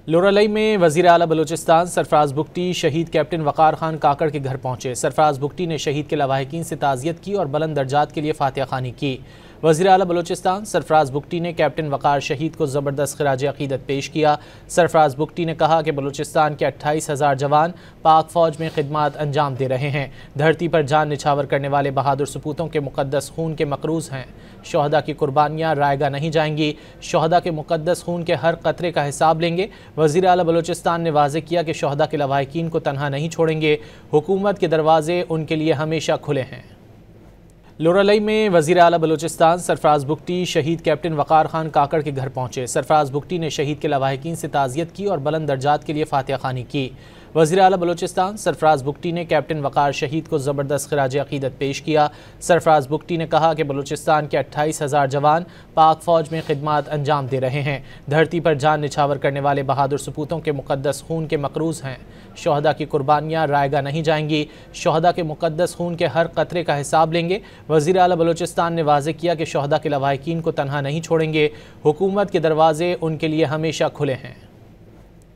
लोरालई में वज़ीर आला बलूचिस्तान सरफराज बुगटी शहीद कैप्टन वक़ार खान काकड़ के घर पहुंचे। सरफराज बुगटी ने शहीद के लवाहिकीन से ताज़ियत की और बुलंद दर्जात के लिए फातिहा खानी की। वज़ीर आला बलूचिस्तान सरफराज बुगटी ने कैप्टन वक़ार शहीद को ज़बरदस्त ख़िराज अक़ीदत पेश किया। सरफराज बुगटी ने कहा कि बलूचिस्तान के 28,000 जवान पाक फ़ौज में खिदमात अंजाम दे रहे हैं। धरती पर जान निछावर करने वाले बहादुर सपूतों के मुक़द्दस खून के मक़रूज़ हैं। शोहदा की कुर्बानियाँ रायगा नहीं जाएंगी। शोहदा के मुक़द्दस खून के हर कतरे का हिसाब लेंगे। वज़ीर आला बलूचिस्तान ने वाज़ेह किया कि शोहदा के लवाहिकीन को तनहा नहीं छोड़ेंगे। हुकूमत के दरवाजे उनके लिए हमेशा खुले हैं। लोरालई में वज़ीर आला बलूचिस्तान सरफराज बुगटी शहीद कैप्टन वक़ार खान काकड़ के घर पहुंचे। सरफराज बुगटी ने शहीद के लवाहिकीन से ताज़ियत की और बुलंद दर्जात के लिए फातिहा खानी की। वज़ीर आला बलूचिस्तान सरफराज बुगटी ने कैप्टन वक़ार शहीद को ज़बरदस्त ख़िराज अक़ीदत पेश किया। सरफराज बुगटी ने कहा कि बलूचिस्तान के 28,000 जवान पाक फ़ौज में खिदमात अंजाम दे रहे हैं। धरती पर जान निछावर करने वाले बहादुर सपूतों के मुक़द्दस खून के मक़रूज़ हैं। शोहदा की कुर्बानियाँ रायगा नहीं जाएंगी। शोहदा के मुक़द्दस खून के हर कतरे का हिसाब लेंगे। वज़ीर आला बलूचिस्तान ने वाज़ेह किया कि शोहदा के लवाहिकीन को तनहा नहीं छोड़ेंगे। हुकूमत के दरवाजे उनके लिए हमेशा खुले हैं।